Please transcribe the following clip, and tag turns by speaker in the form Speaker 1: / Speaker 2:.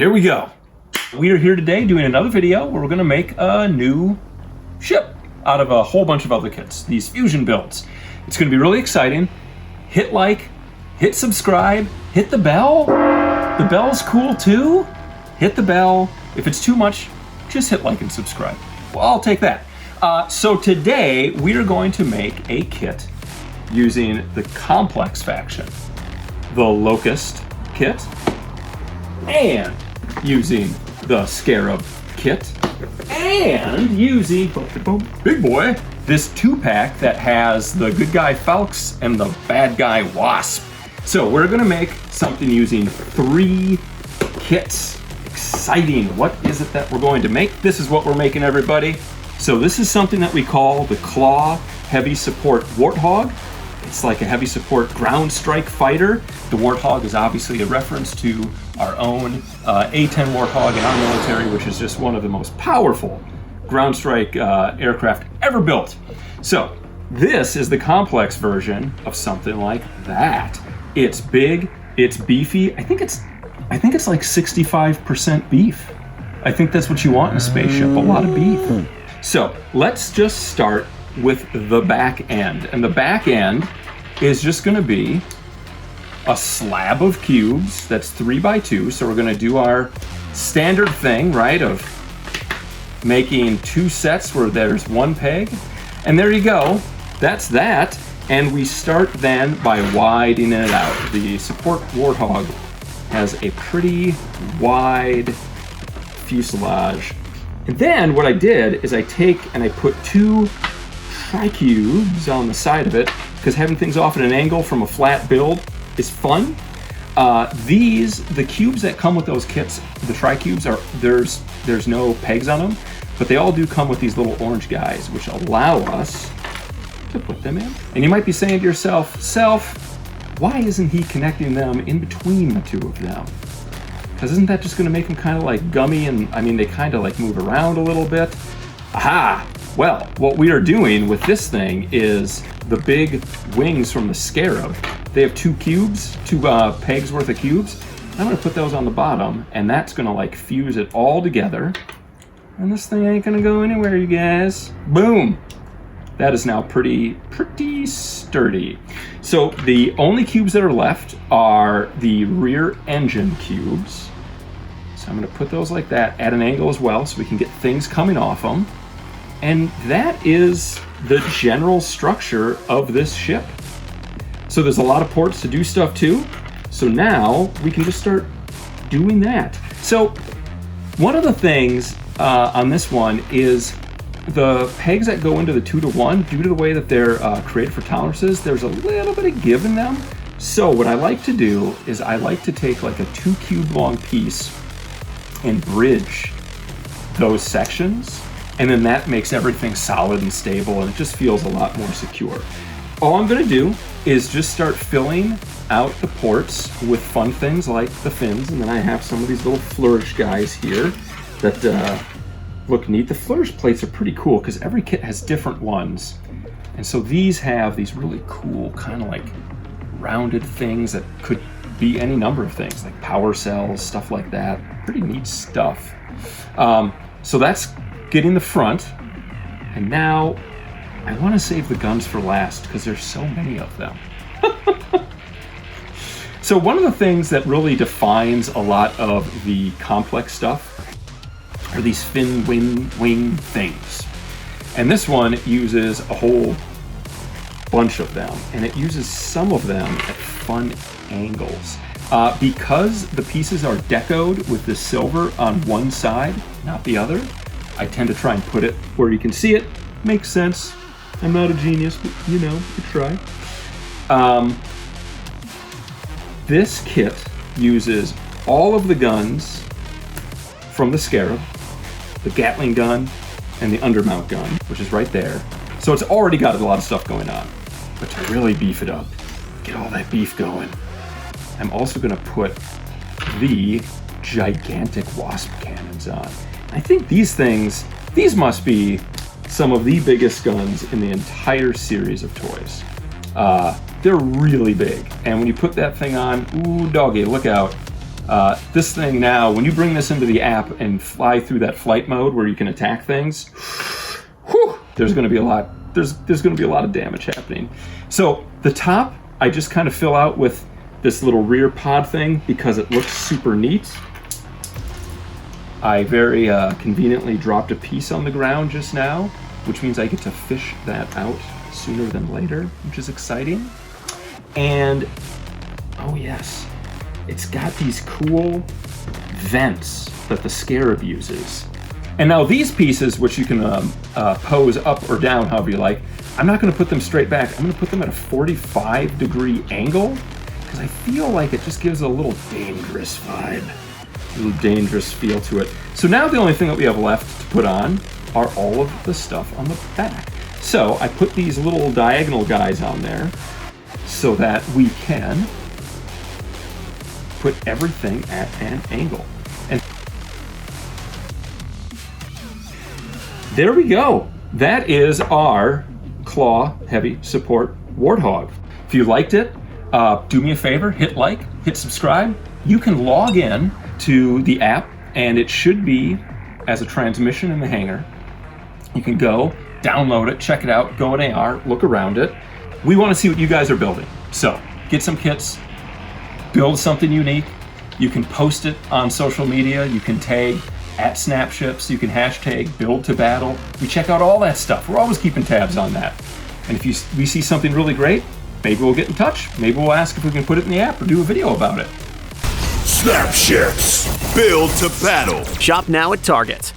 Speaker 1: Here we go. We are here today doing another video where we're gonna make a new ship out of a whole bunch of other kits, these fusion builds. It's gonna be really exciting. Hit like, hit subscribe, hit the bell. The bell's cool too. Hit the bell. If it's too much, just hit like and subscribe. Well, I'll take that. So today we are going to make a kit using the Komplex faction, the Locust kit, and using the Scarab kit, and using, big boy, this 2-pack that has the good guy Falx and the bad guy Wasp. So we're gonna make something using 3 kits. Exciting. What is it that we're going to make? This is what we're making, everybody. So this is something that we call the K.L.A.W Heavy Support Warthog. It's like a heavy support ground strike fighter. The Warthog is obviously a reference to our own A-10 Warthog in our military, which is just one of the most powerful ground strike aircraft ever built. So this is the Komplex version of something like that. It's big, it's beefy. I think it's like 65% beef. I think that's what you want in a spaceship, a lot of beef. So let's just start with the back end. And the back end is just gonna be a slab of cubes that's 3x2. So we're gonna do our standard thing, right, of making 2 sets where there's 1 peg. And there you go, that's that. And we start then by widening it out. The Support Warthog has a pretty wide fuselage. And then what I did is I take and I put 2 tri-cubes on the side of it, because having things off at an angle from a flat build is fun. The cubes that come with those kits, the tri-cubes, there's no pegs on them, but they all do come with these little orange guys, which allow us to put them in. And you might be saying to yourself, why isn't he connecting them in between the 2 of them? Because isn't that just gonna make them kind of like gummy, and I mean, they kind of like move around a little bit? Aha! Well, what we are doing with this thing is the big wings from the Scarab. They have 2 cubes, 2 pegs worth of cubes. I'm gonna put those on the bottom, and that's gonna like fuse it all together. And this thing ain't gonna go anywhere, you guys. Boom! That is now pretty sturdy. So the only cubes that are left are the rear engine cubes. So I'm gonna put those like that at an angle as well, so we can get things coming off them. And that is the general structure of this ship. So there's a lot of ports to do stuff too. So now we can just start doing that. So one of the things on this one is the pegs that go into the 2-to-1, due to the way that they're created for tolerances, there's a little bit of give in them. So what I like to do is I like to take like a 2-cube long piece and bridge those sections. And then that makes everything solid and stable, and it just feels a lot more secure. All I'm gonna do is just start filling out the ports with fun things like the fins, and then I have some of these little flourish guys here that look neat. The flourish plates are pretty cool because every kit has different ones. And so these have these really cool kind of like rounded things that could be any number of things, like power cells, stuff like that. Pretty neat stuff. So that's getting the front. And now I want to save the guns for last because there's so many of them. So one of the things that really defines a lot of the Komplex stuff are these fin wing things. And this one uses a whole bunch of them, and it uses some of them at fun angles. Because the pieces are decoed with the silver on one side, not the other, I tend to try and put it where you can see it. Makes sense. I'm not a genius, but you know, you try. This kit uses all of the guns from the Scarab, the Gatling gun, and the undermount gun, which is right there. So it's already got a lot of stuff going on. But to really beef it up, get all that beef going, I'm also gonna put the gigantic Wasp cannons on. I think these must be some of the biggest guns in the entire series of toys. They're really big, and when you put that thing on, ooh doggy, look out. This thing now, when you bring this into the app and fly through that flight mode where you can attack things, whew, there's going to be a lot. There's going to be a lot of damage happening. So the top, I just kind of fill out with this little rear pod thing because it looks super neat. I very conveniently dropped a piece on the ground just now, which means I get to fish that out sooner than later, which is exciting. And oh yes, it's got these cool vents that the Scarab uses. And now these pieces, which you can pose up or down however you like, I'm not going to put them straight back. I'm going to put them at a 45-degree angle because I feel like it just gives a little dangerous vibe, a little dangerous feel to it. So now the only thing that we have left to put on are all of the stuff on the back. So I put these little diagonal guys on there so that we can put everything at an angle. And there we go. That is our K.L.A.W Heavy Support Warthog. If you liked it, do me a favor, hit like, hit subscribe. You can log in to the app and it should be as a transmission in the hangar. You can go, download it, check it out, go in AR, look around it. We want to see what you guys are building. So get some kits, build something unique. You can post it on social media. You can tag @Snapships. You can hashtag build to battle. We check out all that stuff. We're always keeping tabs on that. And if we see something really great, maybe we'll get in touch. Maybe we'll ask if we can put it in the app or do a video about it.
Speaker 2: Snapships, build to battle.
Speaker 3: Shop now at Target.